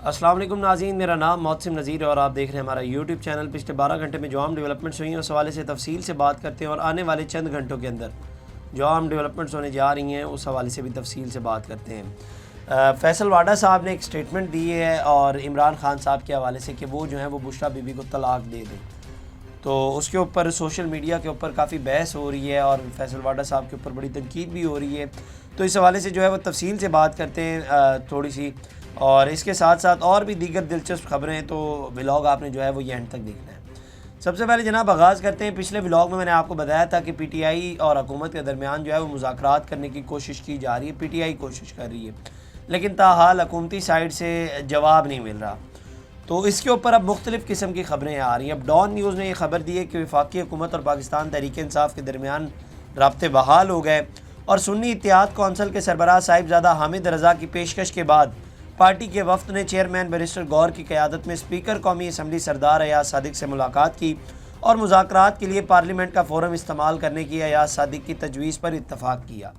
السلام علیکم ناظرین، میرا نام محسن نذیر ہے اور آپ دیکھ رہے ہیں ہمارا یوٹیوب چینل۔ پچھلے 12 گھنٹے میں جو عام ڈیولپمنٹس ہوئی ہیں اس حوالے سے تفصیل سے بات کرتے ہیں، اور آنے والے چند گھنٹوں کے اندر جو عام ڈیولپمنٹس ہونے جا رہی ہیں اس حوالے سے بھی تفصیل سے بات کرتے ہیں۔ فیصل واڈا صاحب نے ایک سٹیٹمنٹ دی ہے اور عمران خان صاحب کے حوالے سے کہ وہ جو ہیں وہ بشریٰ بی بی کو طلاق دے دیں، تو اس کے اوپر سوشل میڈیا کے اوپر کافی بحث ہو رہی ہے اور فیصل واڈا صاحب کے اوپر بڑی تنقید بھی ہو رہی ہے۔ تو اس حوالے سے جو ہے وہ تفصیل سے بات کرتے ہیں تھوڑی سی، اور اس کے ساتھ ساتھ اور بھی دیگر دلچسپ خبریں ہیں، تو ولاگ آپ نے جو ہے وہ یہ اینڈ تک دیکھنا ہے۔ سب سے پہلے جناب آغاز کرتے ہیں۔ پچھلے ولاگ میں نے آپ کو بتایا تھا کہ پی ٹی آئی اور حکومت کے درمیان جو ہے وہ مذاکرات کرنے کی کوشش کی جا رہی ہے، پی ٹی آئی کوشش کر رہی ہے، لیکن تاحال حکومتی سائڈ سے جواب نہیں مل رہا۔ تو اس کے اوپر اب مختلف قسم کی خبریں آ رہی ہیں۔ اب ڈان نیوز نے یہ خبر دی ہے کہ وفاقی حکومت اور پاکستان تحریک انصاف کے درمیان رابطے بحال ہو گئے، اور سنی اتحاد کونسل کے سربراہ صاحبزادہ حامد رضا کی پیشکش کے بعد پارٹی کے وفد نے چیئرمین بیرسٹر گور کی قیادت میں اسپیکر قومی اسمبلی سردار ایاز صادق سے ملاقات کی اور مذاکرات کے لیے پارلیمنٹ کا فورم استعمال کرنے کی ایاز صادق کی تجویز پر اتفاق کیا۔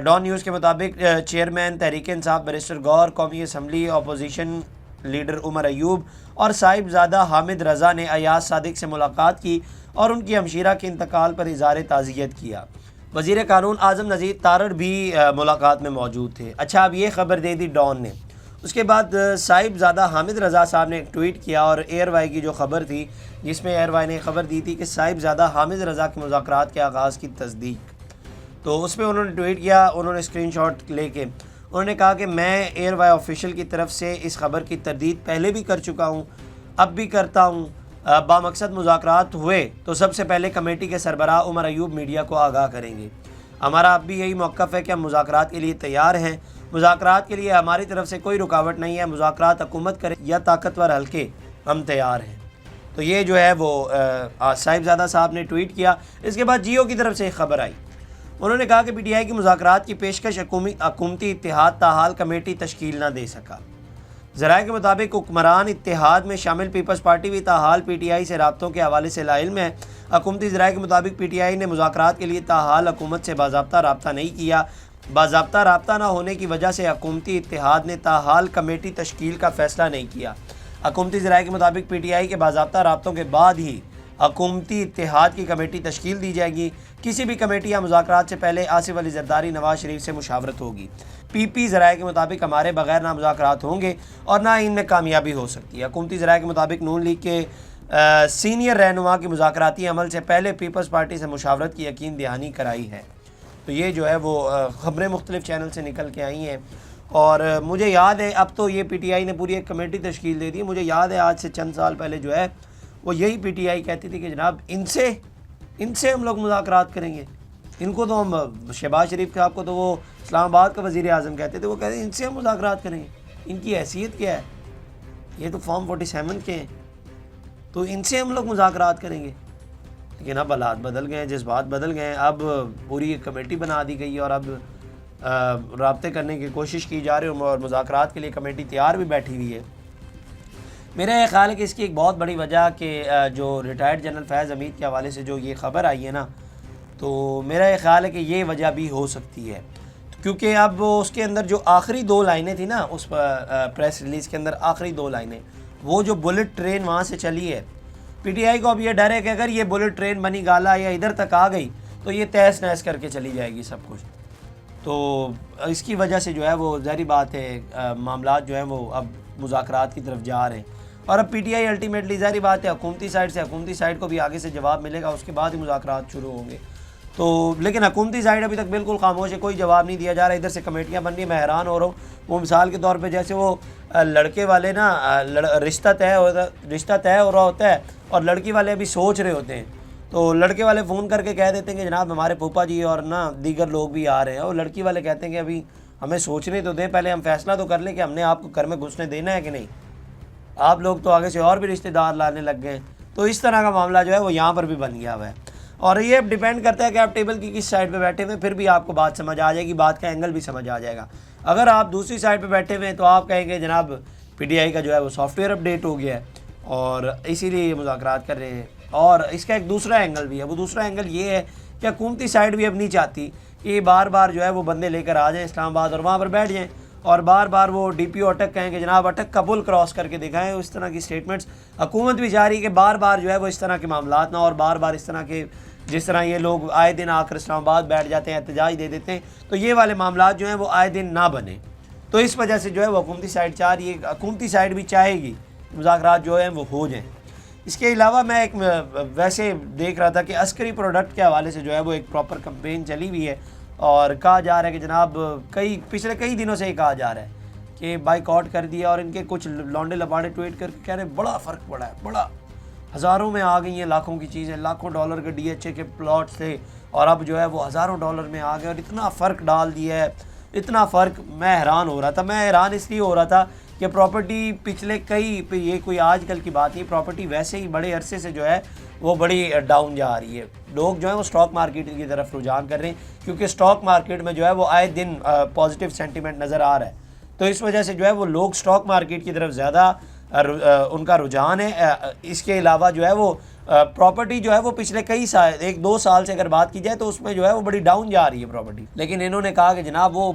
ڈان نیوز کے مطابق چیئرمین تحریک انصاف بیرسٹر گور، قومی assembly opposition leader Omar Ayub اور صاحبزادہ حامد رضا نے ایاز صادق سے ملاقات کی اور ان کی ہمشیرہ کے انتقال پر اظہار تعزیت کیا۔ وزیر قانون اعظم نذیر تارڑ بھی ملاقات میں موجود تھے۔ اچھا، اب یہ خبر دے دی ڈان نے۔ اس کے بعد صاحبزادہ حامد رضا صاحب نے ایک ٹویٹ کیا، اور ایئر وائی کی جو خبر تھی جس میں ایئر وائی نے خبر دی تھی کہ صاحبزادہ حامد رضا کے مذاکرات کے آغاز کی تصدیق، تو اس پہ انہوں نے ٹویٹ کیا، انہوں نے اسکرین شاٹ لے کے انہوں نے کہا کہ میں ایئر وائی آفیشیل کی طرف سے اس خبر کی تردید پہلے بھی کر چکا ہوں، اب بھی کرتا ہوں۔ بامقصد مذاکرات ہوئے تو سب سے پہلے کمیٹی کے سربراہ عمر ایوب میڈیا کو آگاہ کریں گے۔ ہمارا اب بھی یہی موقف ہے کہ ہم مذاکرات کے لیے تیار ہیں، مذاکرات کے لیے ہماری طرف سے کوئی رکاوٹ نہیں ہے، مذاکرات حکومت کرے یا طاقتور حلقے، ہم تیار ہیں۔ تو یہ جو ہے وہ صاحبزادہ صاحب نے ٹویٹ کیا۔ اس کے بعد جیو کی طرف سے ایک خبر آئی، انہوں نے کہا کہ پی ٹی آئی کی مذاکرات کی پیشکش حکومتی اتحاد تاحال کمیٹی تشکیل نہ دے سکا۔ ذرائع کے مطابق حکمران اتحاد میں شامل پیپلز پارٹی بھی تاحال پی ٹی آئی سے رابطوں کے حوالے سے لاعلم ہے۔ حکومتی ذرائع کے مطابق پی ٹی آئی نے مذاکرات کے لیے تاحال حکومت سے باضابطہ رابطہ نہیں کیا۔ باضابطہ رابطہ نہ ہونے کی وجہ سے حکومتی اتحاد نے تاحال کمیٹی تشکیل کا فیصلہ نہیں کیا۔ حکومتی ذرائع کے مطابق پی ٹی آئی کے باضابطہ رابطوں کے بعد ہی حکومتی اتحاد کی کمیٹی تشکیل دی جائے گی۔ کسی بھی کمیٹی یا مذاکرات سے پہلے آصف علی زرداری، نواز شریف سے مشاورت ہوگی۔ پی پی ذرائع کے مطابق ہمارے بغیر نہ مذاکرات ہوں گے اور نہ ان میں کامیابی ہو سکتی ہے۔ حکومتی ذرائع کے مطابق نون لیگ کے سینئر رہنما کی مذاکراتی عمل سے پہلے پیپلز پارٹی سے مشاورت کی یقین دہانی کرائی ہے۔ تو یہ جو ہے وہ خبریں مختلف چینل سے نکل کے آئی ہیں، اور مجھے یاد ہے اب تو یہ پی ٹی آئی نے پوری ایک کمیٹی تشکیل دے دی۔ مجھے یاد ہے آج سے چند سال پہلے جو ہے وہ یہی پی ٹی آئی کہتی تھی کہ جناب ان سے ہم لوگ مذاکرات کریں گے، ان کو تو ہم شہباز شریف صاحب کو تو وہ اسلام آباد کا وزیر اعظم کہتے تھے، وہ کہتے ہیں ان سے ہم مذاکرات کریں گے، ان کی حیثیت کیا ہے، یہ تو فارم 47 کے ہیں، تو ان سے ہم لوگ مذاکرات کریں گے۔ لیکن اب حالات بدل گئے ہیں، جذبات بدل گئے ہیں، اب پوری ایک کمیٹی بنا دی گئی ہے اور اب رابطے کرنے کی کوشش کی جا رہی ہے، اور مذاکرات کے لیے کمیٹی تیار بھی بیٹھی ہوئی ہے۔ میرا یہ خیال ہے کہ اس کی ایک بہت بڑی وجہ کہ جو ریٹائرڈ جنرل فیض حمید کے حوالے سے جو یہ خبر آئی ہے نا، تو میرا یہ خیال ہے کہ یہ وجہ بھی ہو سکتی ہے، کیونکہ اب اس کے اندر جو آخری 2 لائنیں تھیں نا اس پریس ریلیز کے اندر، آخری 2 لائنیں، وہ جو بلٹ ٹرین وہاں سے چلی ہے، پی ٹی آئی کو اب یہ ڈر ہے کہ اگر یہ بلٹ ٹرین بنی گالا یا ادھر تک آ گئی تو یہ تہس نہس کر کے چلی جائے گی سب کچھ۔ تو اس کی وجہ سے جو ہے وہ ظاہری بات ہے معاملات جو ہیں وہ اب مذاکرات کی طرف جا رہے ہیں، اور اب پی ٹی آئی الٹیمیٹلی ظاہری بات ہے حکومتی سائڈ کو بھی آگے سے جواب ملے گا، اس کے بعد ہی مذاکرات شروع ہوں گے۔ تو لیکن حکومتی سائڈ ابھی تک بالکل خاموش ہے، کوئی جواب نہیں دیا جا رہا۔ ادھر سے کمیٹیاں بن رہی ہیں، میں حیران ہو رہا ہوں۔ وہ مثال کے طور پہ جیسے وہ لڑکے والے نا رشتہ طے ہو رہا ہوتا ہے اور لڑکی والے ابھی سوچ رہے ہوتے ہیں، تو لڑکے والے فون کر کے کہہ دیتے ہیں کہ جناب ہمارے پھوپھا جی اور نا دیگر لوگ بھی آ رہے ہیں، اور لڑکی والے کہتے ہیں کہ ابھی ہمیں سوچنے تو دیں، پہلے ہم فیصلہ تو کر لیں کہ ہم نے آپ کو گھر میں گھسنے دینا ہے کہ نہیں، آپ لوگ تو آگے سے اور بھی رشتہ دار لانے لگ گئے ہیں۔ تو اس طرح کا معاملہ جو ہے وہ یہاں پر بھی بن گیا ہوا ہے، اور یہ ڈیپینڈ کرتا ہے کہ آپ ٹیبل کی کس سائڈ پہ بیٹھے ہوئے ہیں، پھر بھی آپ کو بات سمجھ آ جائے گی، بات کا اینگل بھی سمجھ آ جائے گا۔ اگر آپ دوسری سائڈ پہ بیٹھے ہوئے ہیں تو آپ کہیں گے جناب پی ٹی آئی کا جو ہے وہ سافٹ ویئر اپڈیٹ ہو گیا ہے اور اسی لیے یہ مذاکرات کر رہے ہیں۔ اور اس کا ایک دوسرا اینگل بھی ہے، وہ دوسرا اینگل یہ ہے کہ حکومتی سائڈ بھی اب نہیں چاہتی کہ بار بار جو ہے وہ بندے لے کر آ جائیں اسلام آباد اور وہاں پر بیٹھ جائیں اور بار بار وہ ڈی پی او اٹک کہیں کہ جناب اٹک کا پل کراس کر کے دکھائیں. اس طرح کی اسٹیٹمنٹس حکومت بھی جاری ہے کہ بار بار جو ہے وہ اس طرح کے معاملات نہ، اور بار بار اس طرح کے جس طرح یہ لوگ آئے دن آ کر اسلام آباد بیٹھ جاتے ہیں، احتجاج دے دیتے ہیں، تو یہ والے معاملات جو ہیں وہ آئے دن نہ بنیں. تو اس وجہ سے جو ہے وہ حکومتی سائڈ چاہ رہی ہے، حکومتی سائڈ بھی چاہے گی مذاکرات جو ہیں وہ ہو جائیں. اس کے علاوہ میں ایک ویسے دیکھ رہا تھا کہ عسکری پروڈکٹ کے حوالے سے جو ہے وہ ایک پراپر کمپین چلی ہوئی ہے، اور کہا جا رہا ہے کہ جناب پچھلے کئی دنوں سے یہ کہا جا رہا ہے کہ بائیک آؤٹ کر دیا، اور ان کے کچھ لونڈے لباڑے ٹویٹ کر کے کہہ رہے ہیں بڑا فرق پڑا ہے، بڑا ہزاروں میں آ گئی ہیں، لاکھوں کی چیزیں، لاکھوں ڈالر کے DHA کے پلاٹس تھے اور اب جو ہے وہ ہزاروں ڈالر میں آ گئے، اور اتنا فرق ڈال دیا ہے، اتنا فرق. میں حیران ہو رہا تھا. میں حیران اس لیے ہو رہا تھا کہ پراپرٹی پچھلے یہ کوئی آج کل کی بات نہیں، پراپرٹی ویسے ہی بڑے عرصے سے جو ہے وہ بڑی ڈاؤن جا رہی ہے. لوگ جو ہیں وہ اسٹاک مارکیٹ کی طرف رجحان کر رہے ہیں، کیونکہ اسٹاک مارکیٹ میں جو ہے وہ آئے دن پازیٹیو سینٹیمنٹ نظر آ رہا ہے. تو اس وجہ سے جو ہے وہ لوگ اسٹاک مارکیٹ کی طرف زیادہ ان کا رجحان ہے. اس کے علاوہ جو ہے وہ پراپرٹی جو ہے وہ پچھلے کئی سال، 1-2 سال سے اگر بات کی جائے تو اس میں جو ہے وہ بڑی ڈاؤن جا رہی ہے پراپرٹی. لیکن انہوں نے کہا کہ جناب وہ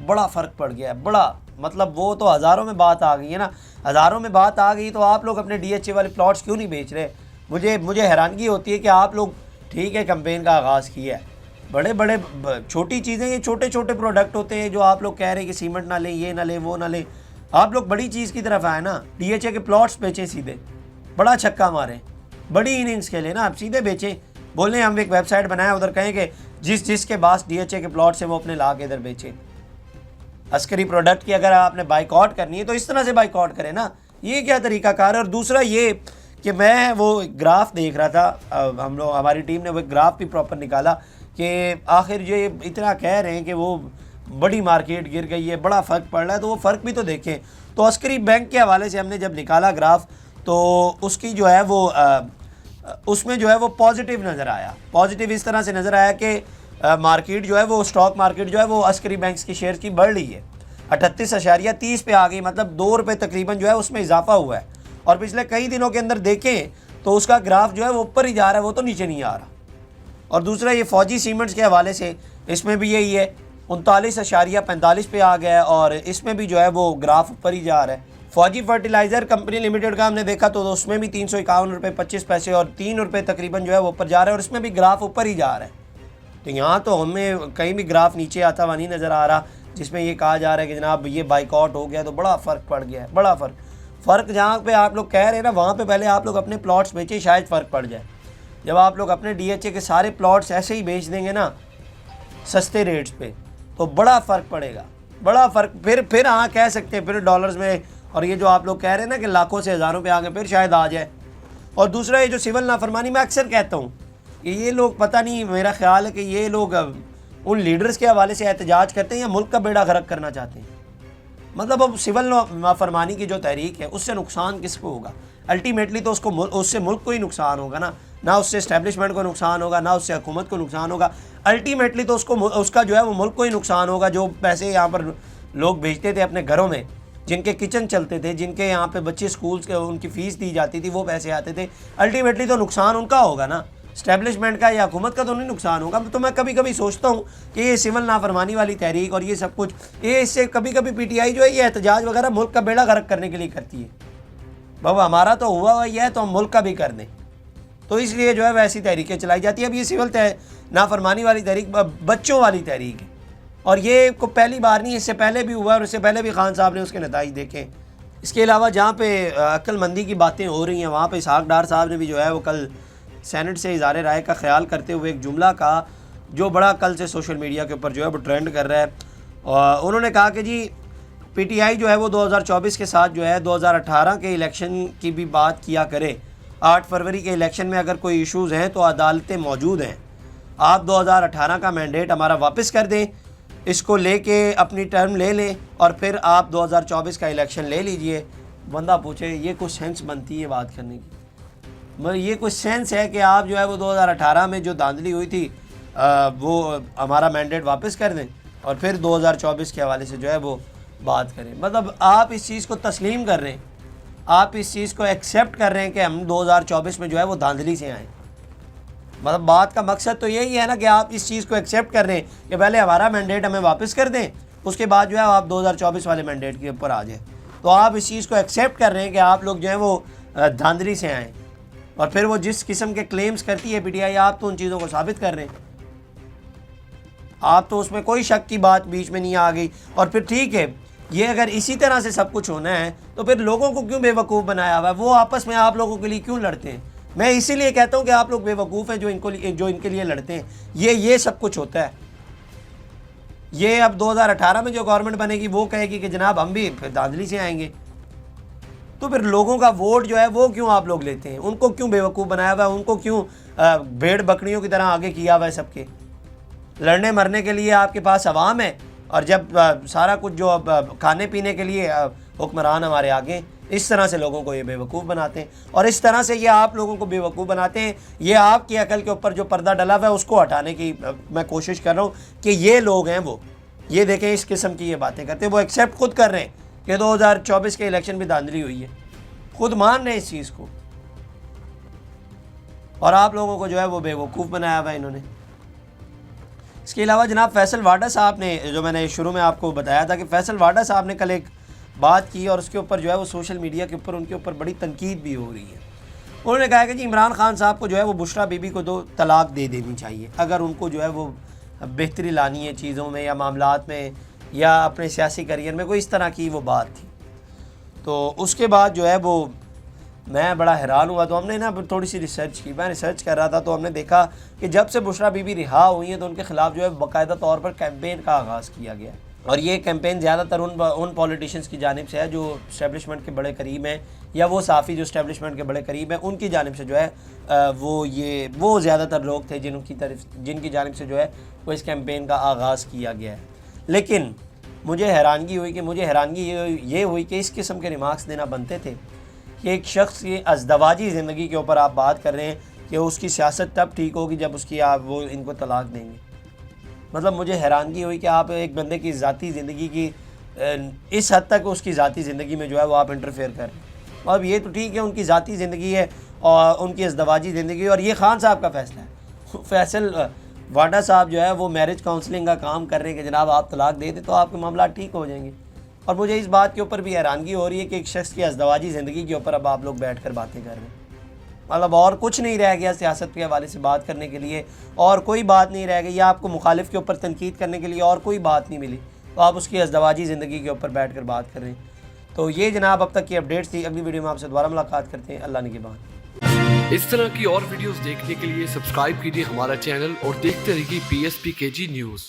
بڑا فرق پڑ گیا ہے، بڑا مطلب وہ تو ہزاروں میں بات آ گئی ہے نا. ہزاروں میں بات آ گئی تو آپ لوگ اپنے DHA والے پلاٹس کیوں نہیں بیچ رہے؟ مجھے حیرانگی ہوتی ہے کہ آپ لوگ ٹھیک ہے کمپین کا آغاز کیا ہے، بڑے چھوٹی چیزیں، یہ چھوٹے پروڈکٹ ہوتے ہیں جو آپ لوگ کہہ رہے ہیں کہ سیمنٹ نہ لیں، یہ نہ لیں، وہ نہ لیں. آپ لوگ بڑی چیز کی طرف آئے نا، DHA کے پلاٹس بیچیں، سیدھے بڑا چھکا ماریں، بڑی اننگز کھیلیں نا، آپ سیدھے بیچیں. بولیں ہم ایک ویب سائٹ بنائیں، ادھر کہیں کہ جس کے پاس DHA کے پلاٹس ہیں وہ اپنے لا کے ادھر بیچیں. عسکری پروڈکٹ کی اگر آپ نے بائک آؤٹ کرنی ہے تو اس طرح سے بائک آؤٹ کریں نا. یہ کیا طریقہ کار ہے؟ اور دوسرا یہ کہ میں وہ گراف دیکھ رہا تھا، ہماری ٹیم نے وہ گراف بھی پراپر نکالا کہ آخر یہ اتنا کہہ رہے ہیں کہ وہ بڑی مارکیٹ گر گئی ہے، بڑا فرق پڑ رہا ہے، تو وہ فرق بھی تو دیکھیں. تو عسکری بینک کے حوالے سے ہم نے جب نکالا گراف تو اس کی جو ہے وہ اس میں جو ہے وہ پازیٹیو نظر آیا. پازیٹیو اس طرح سے نظر آیا کہ مارکیٹ جو ہے وہ اسٹاک مارکیٹ جو ہے وہ عسکری بینکس کی شیئر کی بڑھ رہی ہے، 38.30 پہ آ گئی، مطلب 2 روپے تقریباً جو ہے اس میں اضافہ ہوا ہے. اور پچھلے کئی دنوں کے اندر دیکھیں تو اس کا گراف جو ہے وہ اوپر ہی جا رہا ہے، وہ تو نیچے نہیں آ رہا. اور دوسرا یہ فوجی سیمنٹس کے حوالے سے اس میں بھی یہی ہے، 39.45 پہ آ گیا ہے، اور اس میں بھی جو ہے وہ گراف اوپر ہی جا رہا ہے. فوجی فرٹیلائزر کمپنی لمیٹڈ کا ہم نے دیکھا تو اس میں بھی 351 روپے 25 پیسے اور 3 روپے تقریباً جو ہے وہ اوپر جا رہا ہے، اور اس میں بھی گراف اوپر ہی جا رہا ہے. تو یہاں تو ہمیں کہیں بھی گراف نیچے آتا ہوا نہیں نظر آ رہا جس میں یہ کہا جا رہا ہے کہ جناب یہ بائک آؤٹ ہو گیا تو بڑا فرق پڑ گیا ہے. بڑا فرق جہاں پہ آپ لوگ کہہ رہے ہیں نا، وہاں پہ پہلے آپ لوگ اپنے پلاٹس بیچیں، شاید فرق پڑ جائے. جب آپ لوگ اپنے DHA کے سارے پلاٹس ایسے ہی بیچ دیں گے نا سستے ریٹس پہ تو بڑا فرق پڑے گا، بڑا فرق. پھر ہاں کہہ سکتے ہیں پھر ڈالرز میں، اور یہ جو آپ لوگ کہہ رہے ہیں نا کہ لاکھوں سے ہزاروں پہ آ گئے، پھر شاید آ جائے. اور دوسرا یہ جو سول نافرمانی، میں اکثر کہتا ہوں کہ یہ لوگ پتہ نہیں، میرا خیال ہے کہ یہ لوگ ان لیڈرز کے حوالے سے احتجاج کرتے ہیں یا ملک کا بیڑا غرق کرنا چاہتے ہیں. مطلب اب سول نافرمانی کی جو تحریک ہے اس سے نقصان کس کو ہوگا؟ الٹیمیٹلی تو اس سے ملک کو ہی نقصان ہوگا نا، نہ اس سے اسٹیبلشمنٹ کو نقصان ہوگا، نہ اس سے حکومت کو نقصان ہوگا. الٹیمیٹلی تو اس کا جو ہے وہ ملک کو ہی نقصان ہوگا. جو پیسے یہاں پر لوگ بھیجتے تھے اپنے گھروں میں، جن کے کچن چلتے تھے، جن کے یہاں پہ بچے سکولز کے ان کی فیس دی جاتی تھی، وہ پیسے آتے تھے، الٹیمیٹلی تو نقصان ان کا ہوگا نا، اسٹیبلشمنٹ کا یا حکومت کا تو نہیں نقصان ہوگا. تو میں کبھی سوچتا ہوں کہ یہ سول نافرمانی والی تحریک اور یہ سب کچھ، یہ اس سے کبھی PTI جو ہے یہ احتجاج وغیرہ ملک کا بیڑا غرق کرنے کے لیے کرتی ہے. بابا ہمارا تو ہوا ہی ہے تو ہم ملک کا بھی کر دیں، تو اس لیے جو ہے ویسی تحریکیں چلائی جاتی ہیں. اب یہ سول نافرمانی والی تحریک بچوں والی تحریک ہے، اور یہ کو پہلی بار نہیں، اس سے پہلے بھی ہوا، اور اس سے پہلے بھی خان صاحب نے اس کے نتائج دیکھے. اس کے علاوہ جہاں پہ عقل مندی کی باتیں ہو رہی ہیں وہاں پہ اسحاق ڈار صاحب نے بھی جو ہے وہ کل سینٹ سے اظہار رائے کا خیال کرتے ہوئے ایک جملہ کہا جو بڑا کل سے سوشل میڈیا کے اوپر جو ہے وہ ٹرینڈ کر رہا ہے. اور انہوں نے کہا کہ جی PTI جو ہے وہ 2024 کے ساتھ جو ہے 2018 کے الیکشن کی بھی بات کیا کرے. 8 فروری کے الیکشن میں اگر کوئی ایشوز ہیں تو عدالتیں موجود ہیں. آپ 2018 کا مینڈیٹ ہمارا واپس کر دیں، اس کو لے کے اپنی ٹرم لے لیں، اور پھر آپ 2024 کا الیکشن لے لیجئے. بندہ پوچھے یہ کچھ سینس بنتی ہے بات کرنے کی؟ یہ کچھ سینس ہے کہ آپ جو ہے وہ 2018 میں جو دھاندلی ہوئی تھی وہ ہمارا مینڈیٹ واپس کر دیں اور پھر 2024 کے حوالے سے جو ہے وہ بات کریں؟ مطلب آپ اس چیز کو تسلیم کر رہے ہیں، آپ اس چیز کو ایکسیپٹ کر رہے ہیں کہ ہم 2024 میں جو ہے وہ دھاندلی سے آئیں. مطلب بات کا مقصد تو یہی ہے نا کہ آپ اس چیز کو ایکسیپٹ کر رہے ہیں کہ پہلے ہمارا مینڈیٹ ہمیں واپس کر دیں، اس کے بعد جو ہے آپ 2024 والے مینڈیٹ کے اوپر آ جائیں. تو آپ اس چیز کو ایکسیپٹ کر رہے ہیں کہ آپ لوگ جو ہیں وہ دھاندلی سے آئیں, اور پھر وہ جس قسم کے کلیمز کرتی ہے پی ٹی آئی, آپ تو ان چیزوں کو ثابت کر رہے ہیں. آپ تو اس میں کوئی شک کی بات بیچ میں نہیں آ گئی. اور پھر ٹھیک ہے, یہ اگر اسی طرح سے سب کچھ ہونا ہے تو پھر لوگوں کو کیوں بے وقوف بنایا ہوا ہے؟ وہ آپس میں آپ لوگوں کے لیے کیوں لڑتے ہیں؟ میں اسی لیے کہتا ہوں کہ آپ لوگ بے وقوف ہیں جو ان کے لیے لڑتے ہیں. یہ سب کچھ ہوتا ہے. یہ اب 2018 میں جو گورنمنٹ بنے گی وہ کہے گی کہ جناب ہم بھی پھر دھاندلی سے آئیں گے. تو پھر لوگوں کا ووٹ جو ہے وہ کیوں آپ لوگ لیتے ہیں؟ ان کو کیوں بے وقوف بنایا ہوا ہے؟ ان کو کیوں بھیڑ بکریوں کی طرح آگے کیا ہوا ہے سب کے؟ لڑنے مرنے کے لیے آپ کے پاس عوام ہے, اور جب سارا کچھ جو کھانے پینے کے لیے حکمران ہمارے آگے. اس طرح سے لوگوں کو یہ بے وقوف بناتے ہیں, اور اس طرح سے یہ آپ لوگوں کو بے وقوف بناتے ہیں. یہ آپ کی عقل کے اوپر جو پردہ ڈلا ہوا ہے اس کو ہٹانے کی میں کوشش کر رہا ہوں کہ یہ لوگ ہیں وہ, یہ دیکھیں اس قسم کی یہ باتیں کرتے ہیں. وہ ایکسیپٹ خود کر رہے ہیں کہ 2024 کے الیکشن میں دھاندلی ہوئی ہے, خود مان رہے ہیں اس چیز کو, اور آپ لوگوں کو جو ہے وہ بے وقوف بنایا ہوا ہے انہوں نے. اس کے علاوہ جناب فیصل واڈا صاحب نے, جو میں نے شروع میں آپ کو بتایا تھا کہ فیصل واڈا صاحب نے کل ایک بات کی, اور اس کے اوپر جو ہے وہ سوشل میڈیا کے اوپر ان کے اوپر بڑی تنقید بھی ہو رہی ہے. انہوں نے کہا کہ جی عمران خان صاحب کو جو ہے وہ بشرا بی بی کو طلاق دے دینی چاہیے اگر ان کو جو ہے وہ بہتری لانی ہے چیزوں میں یا معاملات میں یا اپنے سیاسی کیریئر میں, کوئی اس طرح کی وہ بات تھی. تو اس کے بعد جو ہے وہ میں بڑا حیران ہوا. تو ہم نے نا تھوڑی سی ریسرچ کی, میں ریسرچ کر رہا تھا تو ہم نے دیکھا کہ جب سے بشرا بی بی رہا ہوئی ہیں تو ان کے خلاف جو ہے باقاعدہ طور پر کیمپین کا آغاز کیا گیا ہے. اور یہ کیمپین زیادہ تر ان پولیٹیشنز کی جانب سے ہے جو اسٹیبلشمنٹ کے بڑے قریب ہیں, یا وہ صحافی جو اسٹیبلشمنٹ کے بڑے قریب ہیں ان کی جانب سے جو ہے وہ زیادہ تر لوگ تھے جن کی جانب سے جو ہے وہ اس کیمپین کا آغاز کیا گیا ہے. لیکن مجھے حیرانگی یہ ہوئی کہ اس قسم کے ریمارکس دینا بنتے تھے کہ ایک شخص کی ازدواجی زندگی کے اوپر آپ بات کر رہے ہیں کہ اس کی سیاست تب ٹھیک ہوگی جب اس کی وہ ان کو طلاق دیں گے. مطلب مجھے حیرانگی ہوئی کہ آپ ایک بندے کی ذاتی زندگی کی اس حد تک اس کی ذاتی زندگی میں جو ہے وہ آپ انٹرفیئر کر رہے ہیں. اب یہ تو ٹھیک ہے ان کی ذاتی زندگی ہے اور ان کی ازدواجی زندگی, اور یہ خان صاحب کا فیصلہ ہے. فیصل واڈا صاحب جو ہے وہ میرج کاؤنسلنگ کا کام کر رہے ہیں کہ جناب آپ طلاق دے دیں تو آپ کے معاملات ٹھیک ہو جائیں گے. اور مجھے اس بات کے اوپر بھی حیرانگی ہو رہی ہے کہ ایک شخص کی ازدواجی زندگی کے اوپر اب آپ لوگ بیٹھ کر باتیں کر رہے ہیں. مطلب اور کچھ نہیں رہ گیا سیاست کے حوالے سے بات کرنے کے لیے, اور کوئی بات نہیں رہ گئی, یا آپ کو مخالف کے اوپر تنقید کرنے کے لیے اور کوئی بات نہیں ملی, تو آپ اس کی ازدواجی زندگی کے اوپر بیٹھ کر بات کر رہے ہیں. تو یہ جناب اب تک کی اپڈیٹس تھی. اگلی ویڈیو میں آپ سے دوبارہ ملاقات کرتے ہیں. اللہ نگہبان. اس طرح کی اور ویڈیوز دیکھنے کے لیے سبسکرائب کیجیے ہمارا چینل اور دیکھتے رہیے PSPKG نیوز.